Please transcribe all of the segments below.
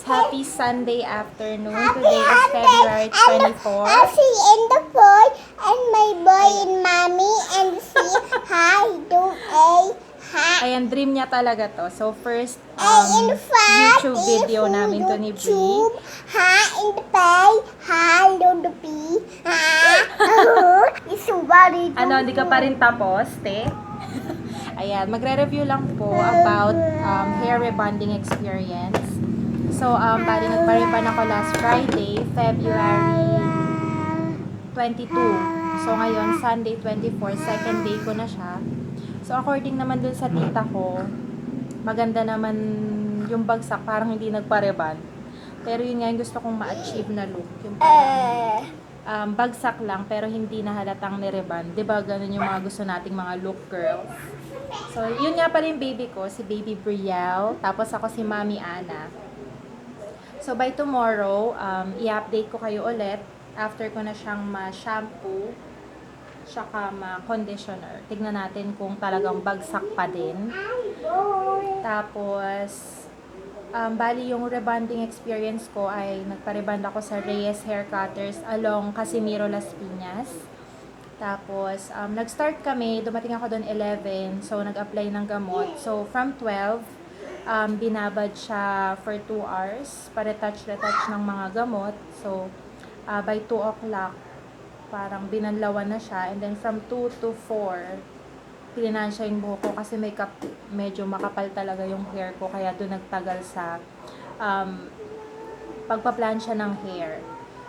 Happy Sunday afternoon. Today is February 24. I see in the boy and my boy and mommy and see hi do a hi. Ayan, dream niya talaga to. So, first In front YouTube video namin to ni Brie. YouTube, hi in the pay, hi do the pee, it's very Ano, hindi ka pa rin tapos, te? Ayan, magre-review lang po about hair rebonding experience. So, bali nagpa-rebond ako last Friday, February 22. So, ngayon, Sunday 24, second day ko na siya. So, according naman dun sa tita ko, maganda naman yung bagsak, parang hindi nagpa-rebond. Pero yun nga yung gusto kong ma-achieve na look. Yung parang, bagsak lang, pero hindi na halatang nirebond. Diba, ganun yung mga gusto nating mga look girls. So, yun nga pala yung baby ko, si Baby Brielle. Tapos ako si Mami Ana. So, by tomorrow, i-update ko kayo ulit after ko na siyang ma-shampoo tsaka ma-conditioner. Tignan natin kung talagang bagsak pa din. Tapos, bali yung rebonding experience ko ay nagpa-rebond ako sa Reyes Hair Cutters along Casimiro Las Piñas. Tapos, nag-start kami, dumating ako doon 11, so nag-apply ng gamot. So, from 12, binabad siya for 2 hours, pa-retouch ng mga gamot. So, by 2 o'clock, parang binanlawan na siya. And then, from 2 to 4, pinansya yung buhok ko kasi medyo makapal talaga yung hair ko. Kaya doon nagtagal sa pagpaplansya ng hair.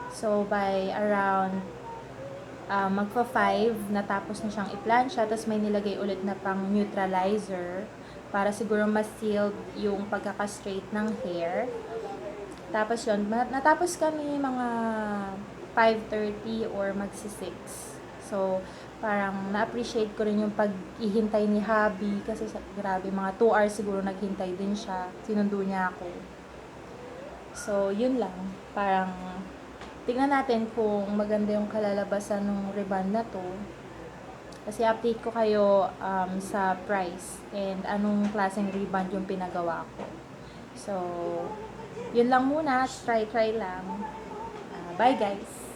So, by around magpa-5, natapos na siyang i-plansya. Tapos may nilagay ulit na pang neutralizer para siguro mas sealed yung pagkaka-straight ng hair. Tapos yun, natapos kami mga 5:30 or magsi-6. So, parang na-appreciate ko rin yung pag-ihintay ni Habi kasi grabe, mga 2 hours siguro naghintay din siya. Sinundo niya ako. So, yun lang. Parang, tignan natin kung maganda yung kalalabasan ng rebond na to. Kasi update ko kayo sa price and anong klaseng rebond yung pinagawa ko. So, yun lang muna. Try lang. Bye guys!